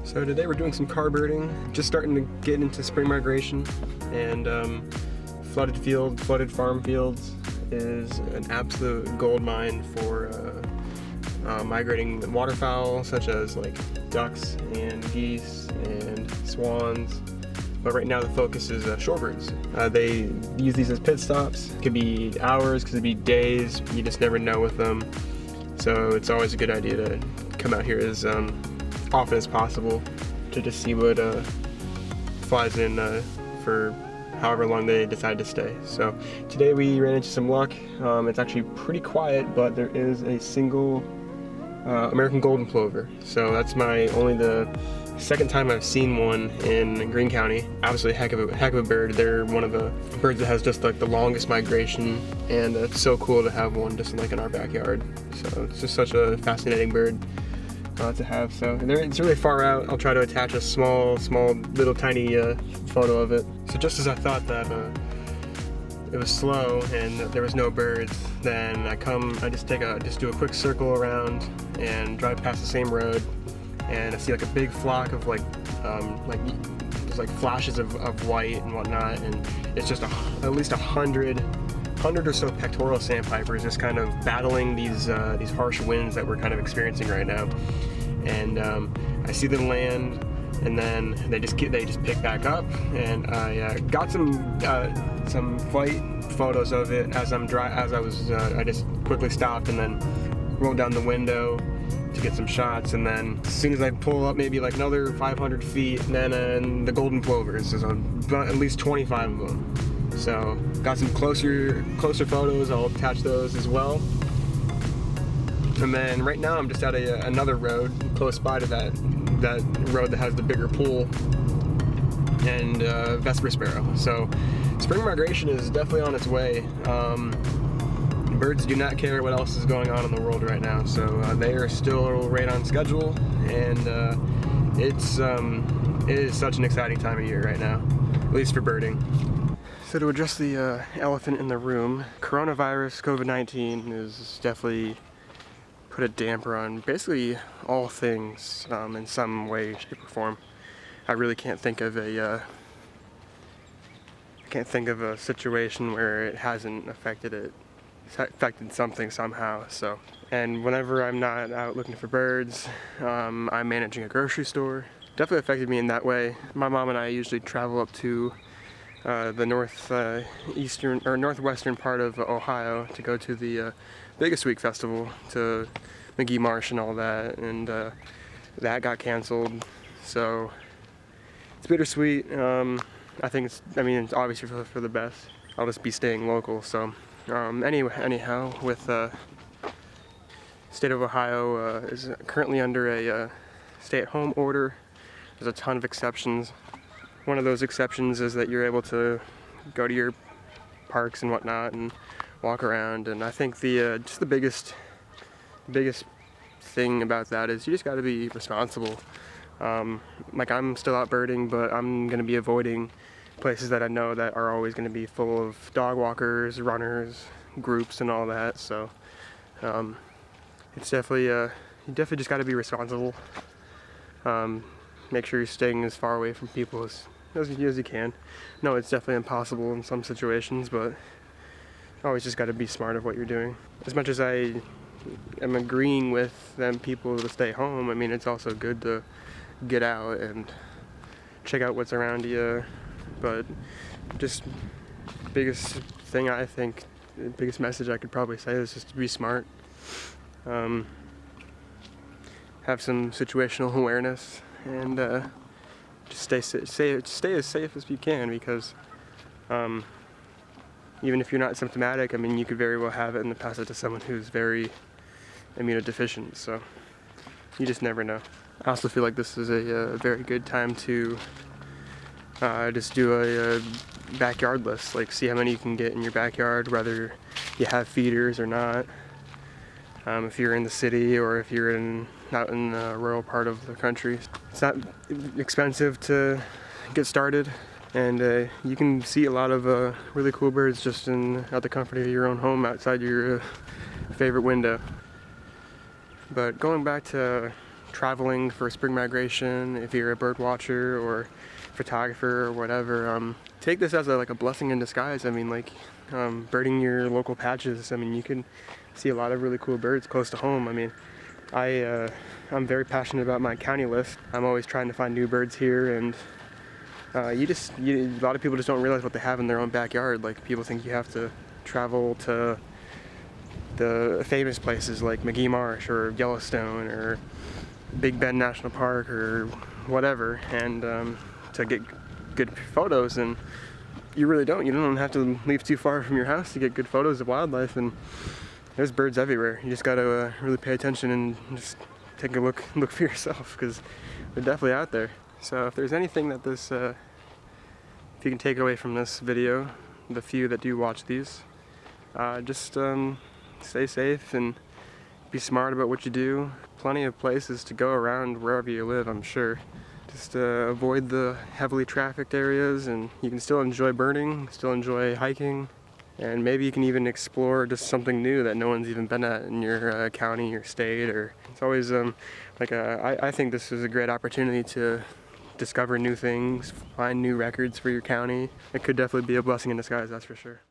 So today we're doing some car birding, just starting to get into spring migration, and flooded farm fields is an absolute gold mine for migrating waterfowl such as like ducks and geese and swans. But right now the focus is shorebirds. They use these as pit stops. It could be hours, could be days, you just never know with them. So it's always a good idea to come out here as often as possible to just see what flies in for however long they decide to stay. So today we ran into some luck. It's actually pretty quiet, but there is a single American golden plover. So that's only the second time I've seen one in Greene County. Absolutely heck of a bird. They're one of the birds that has just like the longest migration, and it's so cool to have one just like in our backyard. So it's just such a fascinating bird to have. So it's really far out. I'll try to attach a small little tiny photo of it. So just as I thought that it was slow and there was no birds, then I just do a quick circle around and drive past the same road, and I see like a big flock of there's like flashes of white and whatnot, and it's just at least 100 or so pectoral sandpipers just kind of battling these harsh winds that we're kind of experiencing right now. And I see them land, and then they just pick back up, and I got some flight photos of it I just quickly stopped and then rolled down the window to get some shots, and then as soon as I pull up maybe like another 500 feet, then the golden plovers, there's at least 25 of them. So got some closer photos. I'll attach those as well. And then right now I'm just at another road close by to that road that has the bigger pool and Vesper sparrow. So spring migration is definitely on its way. Birds do not care what else is going on in the world right now, so they are still right on schedule, and it is such an exciting time of year right now, at least for birding. So to address the elephant in the room, coronavirus, COVID-19 is definitely put a damper on basically all things in some way, shape, or form. I really can't think of a situation where it hasn't affected something somehow. So, and whenever I'm not out looking for birds, I'm managing a grocery store. Definitely affected me in that way. My mom and I usually travel up to the northwestern part of Ohio to go to the Biggest Week Festival, to McGee Marsh and all that, and that got canceled. So it's bittersweet. I think it's obviously for the best. I'll just be staying local. So anyhow, with state of Ohio is currently under a stay-at-home order. There's a ton of exceptions. One of those exceptions is that you're able to go to your parks and whatnot and walk around, and I think just the biggest thing about that is you just got to be responsible. Like, I'm still out birding, but I'm going to be avoiding places that I know that are always going to be full of dog walkers, runners, groups, and all that. So it's definitely you definitely just got to be responsible. Make sure you're staying as far away from people as you can. No, it's definitely impossible in some situations, but always just got to be smart of what you're doing. As much as I am agreeing with them people to stay home, I mean, it's also good to get out and check out what's around you. But just biggest thing, I think, the biggest message I could probably say is just to be smart. Have some situational awareness, and just stay as safe as you can, because even if you're not symptomatic, I mean, you could very well have it and pass it to someone who's very immunodeficient. So you just never know. I also feel like this is a very good time to just do a backyard list, like see how many you can get in your backyard, whether you have feeders or not. If you're in the city or if you're out in the rural part of the country. It's not expensive to get started, and you can see a lot of really cool birds just at the comfort of your own home outside your favorite window. But going back to traveling for spring migration, if you're a bird watcher or photographer or whatever, take this as like a blessing in disguise. I mean, like, birding your local patches. I mean, you can see a lot of really cool birds close to home. I mean, I'm very passionate about my county list. I'm always trying to find new birds here, and a lot of people just don't realize what they have in their own backyard. Like, people think you have to travel to the famous places like McGee Marsh or Yellowstone or Big Bend National Park or whatever, and to get good photos, and you really don't. You don't have to leave too far from your house to get good photos of wildlife, and there's birds everywhere. You just gotta really pay attention and just take a look for yourself, because they're definitely out there. So if there's anything that if you can take away from this video, the few that do watch these, just stay safe and be smart about what you do. Plenty of places to go around wherever you live, I'm sure. Just avoid the heavily trafficked areas, and you can still enjoy birding, still enjoy hiking, and maybe you can even explore just something new that no one's even been at in your county or state. Or it's always I think this is a great opportunity to discover new things, find new records for your county. It could definitely be a blessing in disguise, that's for sure.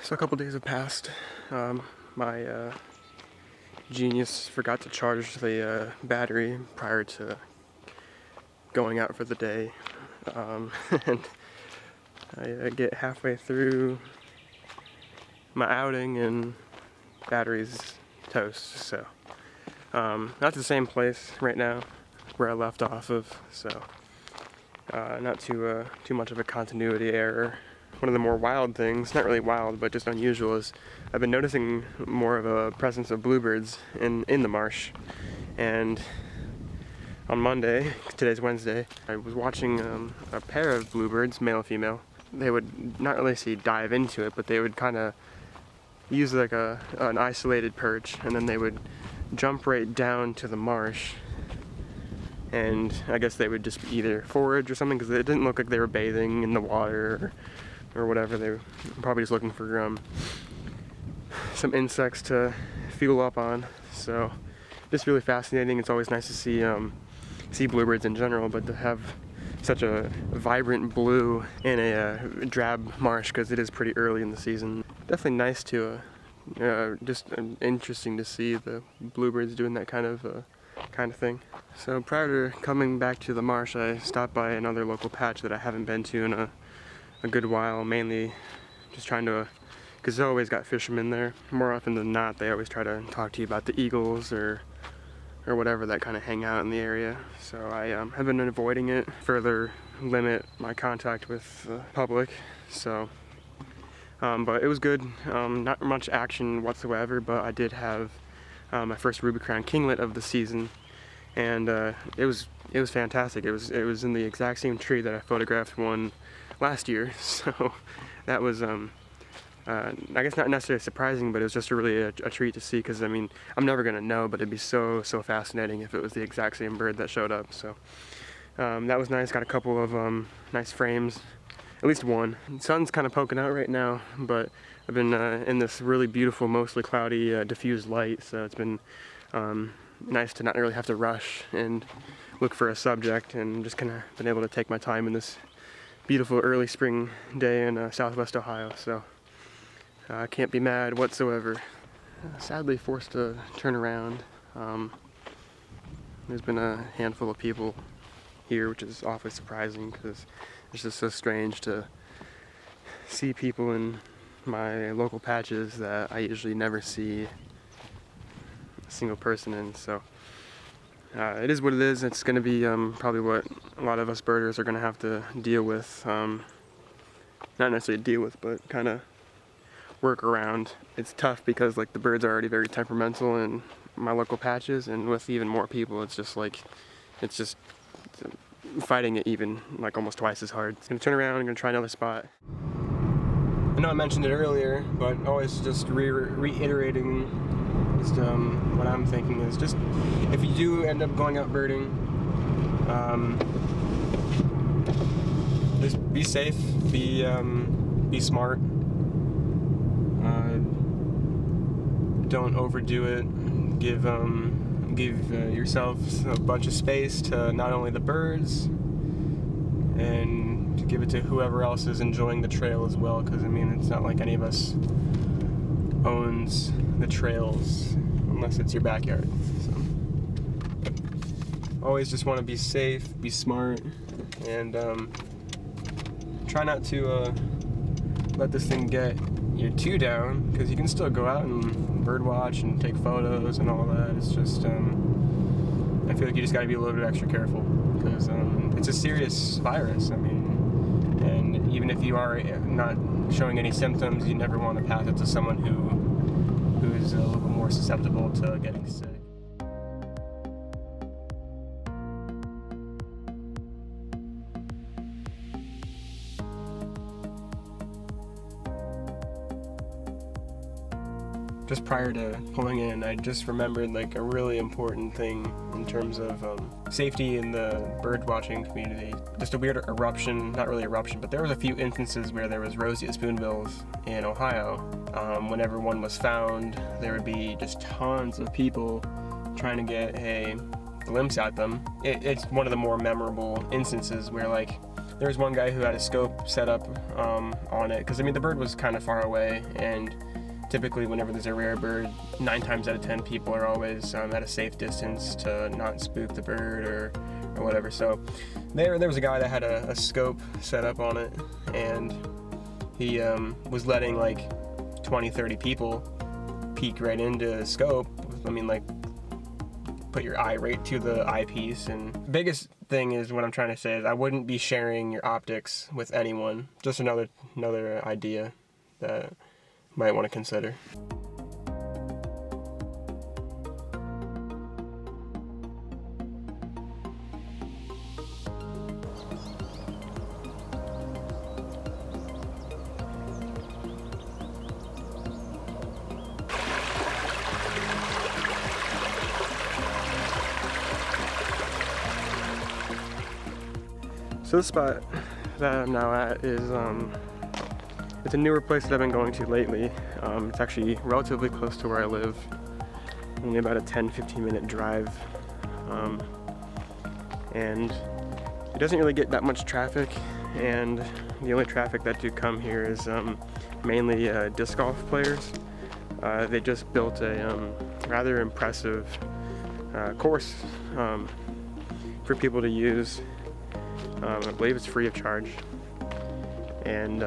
So a couple days have passed. My Genius forgot to charge the battery prior to going out for the day, and I get halfway through my outing and battery's toast. So not the same place right now where I left off of, so not too much of a continuity error. One of the more wild things, not really wild, but just unusual, is I've been noticing more of a presence of bluebirds in the marsh. And on Monday, today's Wednesday, I was watching a pair of bluebirds, male and female. They would not really dive into it, but they would kind of use like an isolated perch, and then they would jump right down to the marsh. And I guess they would just either forage or something, because it didn't look like they were bathing in the water or whatever. They were probably just looking for some insects to fuel up on. So just really fascinating. It's always nice to see bluebirds in general, but to have such a vibrant blue in a drab marsh, because it is pretty early in the season. Definitely nice to just interesting to see the bluebirds doing that kind of thing. So prior to coming back to the marsh, I stopped by another local patch that I haven't been to in a good while, mainly just trying to, because they always got fishermen there. More often than not, they always try to talk to you about the eagles or whatever that kind of hang out in the area. So I have been avoiding it, further limit my contact with the public. So, but it was good. Not much action whatsoever, but I did have my first ruby crown kinglet of the season, and it was fantastic. It was in the exact same tree that I photographed one last year, so that was I guess not necessarily surprising, but it was just really a treat to see, because I mean, I'm never gonna know, but it'd be so fascinating if it was the exact same bird that showed up. So that was nice. Got a couple of nice frames, at least one. The sun's kind of poking out right now, but I've been in this really beautiful, mostly cloudy, diffused light, so it's been nice to not really have to rush and look for a subject, and just kind of been able to take my time in this beautiful early spring day in southwest Ohio. So I can't be mad whatsoever. Sadly forced to turn around. There's been a handful of people here, which is awfully surprising, because it's just so strange to see people in my local patches that I usually never see a single person in. So it is what it is. It's going to be probably what a lot of us birders are going to have to deal with. Not necessarily deal with, but kind of work around. It's tough because like the birds are already very temperamental in my local patches, and with even more people, it's just fighting it even like almost twice as hard. I'm gonna turn around, I'm gonna try another spot. I know I mentioned it earlier, but always just reiterating just what I'm thinking is just, if you do end up going out birding, Just be safe, be smart. Don't overdo it. Give yourself a bunch of space to not only the birds, and to give it to whoever else is enjoying the trail as well. Because I mean, it's not like any of us owns the trails unless it's your backyard. So always just want to be safe, be smart, and try not to let this thing get you too down, because you can still go out and bird watch and take photos and all that. It's just I feel like you just got to be a little bit extra careful, because it's a serious virus. I mean, and even if you are not showing any symptoms, you never want to pass it to someone who is a little bit more susceptible to getting sick. Just prior to pulling in, I just remembered like a really important thing in terms of safety in the bird watching community. Just a weird eruption, not really eruption, but there was a few instances where there was roseate spoonbills in Ohio. Whenever one was found, there would be just tons of people trying to get a glimpse at them. It's one of the more memorable instances where like there was one guy who had a scope set up on it, because I mean the bird was kind of far away, and typically whenever there's a rare bird, 9 times out of 10 people are always at a safe distance to not spook the bird or whatever. So there was a guy that had a scope set up on it, and he was letting like 20-30 people peek right into the scope. I mean, like, put your eye right to the eyepiece. And biggest thing is, what I'm trying to say is, I wouldn't be sharing your optics with anyone. Just another idea that might want to consider. So the spot that I'm now at is it's a newer place that I've been going to lately. It's actually relatively close to where I live, only about a 10-15 minute drive, and it doesn't really get that much traffic, and the only traffic that do come here is mainly disc golf players. They just built a rather impressive course for people to use. I believe it's free of charge, and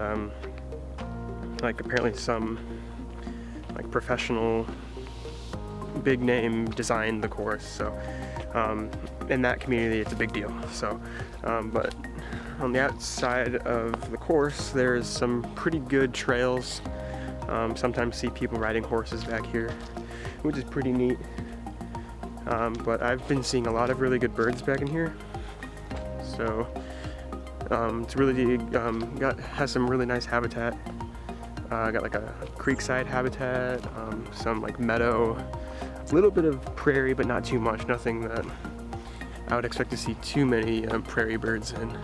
like apparently some like professional big name designed the course, so in that community it's a big deal. So but on the outside of the course there's some pretty good trails. Sometimes see people riding horses back here, which is pretty neat, but I've been seeing a lot of really good birds back in here. So it's really has some really nice habitat. Got like a creekside habitat, some like meadow, a little bit of prairie, but not too much. Nothing that I would expect to see too many prairie birds in.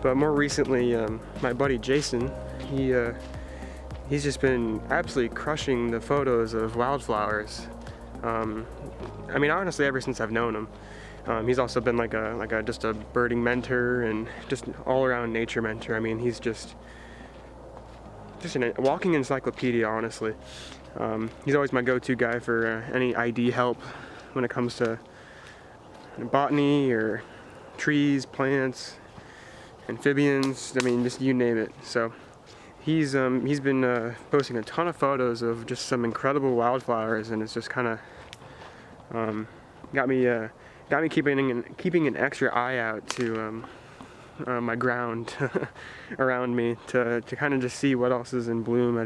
But more recently, my buddy Jason, he's just been absolutely crushing the photos of wildflowers. I mean, honestly, ever since I've known him. He's also been like just a birding mentor and just all-around nature mentor. I mean, he's just a walking encyclopedia, honestly. He's always my go-to guy for any ID help when it comes to botany or trees, plants, amphibians, I mean, just you name it. So he's been posting a ton of photos of just some incredible wildflowers, and it's just kind of got me keeping an extra eye out to my ground around me to kind of just see what else is in bloom.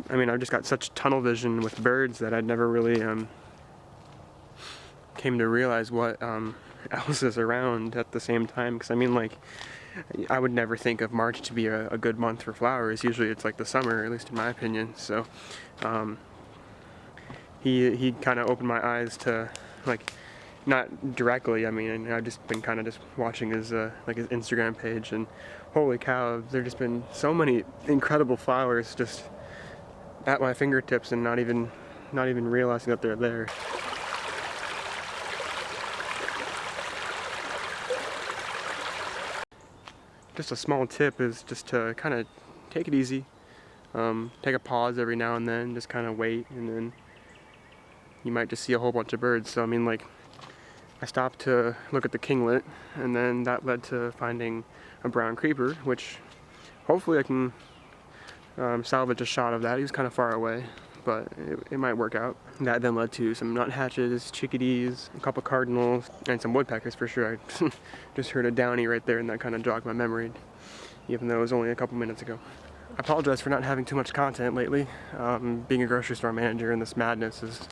I've just got such tunnel vision with birds that I'd never really came to realize what else is around at the same time. Because I mean, like, I would never think of March to be a good month for flowers. Usually it's like the summer, at least in my opinion. So he kind of opened my eyes to, like, not directly, I mean, I've just been kind of just watching his like his Instagram page, and holy cow, there's just been so many incredible flowers just at my fingertips and not even realizing that they're there. Just a small tip is just to kind of take it easy, take a pause every now and then, just kind of wait, and then you might just see a whole bunch of birds. So I mean, like, I stopped to look at the kinglet, and then that led to finding a brown creeper, which hopefully I can salvage a shot of that. He was kind of far away, but it might work out. That then led to some nuthatches, chickadees, a couple cardinals, and some woodpeckers for sure. I just heard a downy right there, and that kind of jogged my memory, even though it was only a couple minutes ago. I apologize for not having too much content lately. Being a grocery store manager in this madness has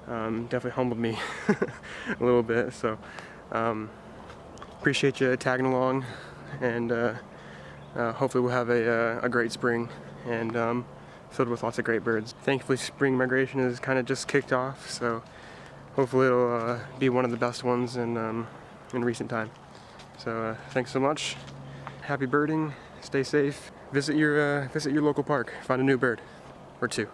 definitely humbled me a little bit, so appreciate you tagging along, and hopefully we'll have a great spring and filled with lots of great birds. Thankfully, spring migration is kind of just kicked off, so hopefully it'll be one of the best ones in recent time. So thanks so much. Happy birding. Stay safe. Visit your local park. Find a new bird or two.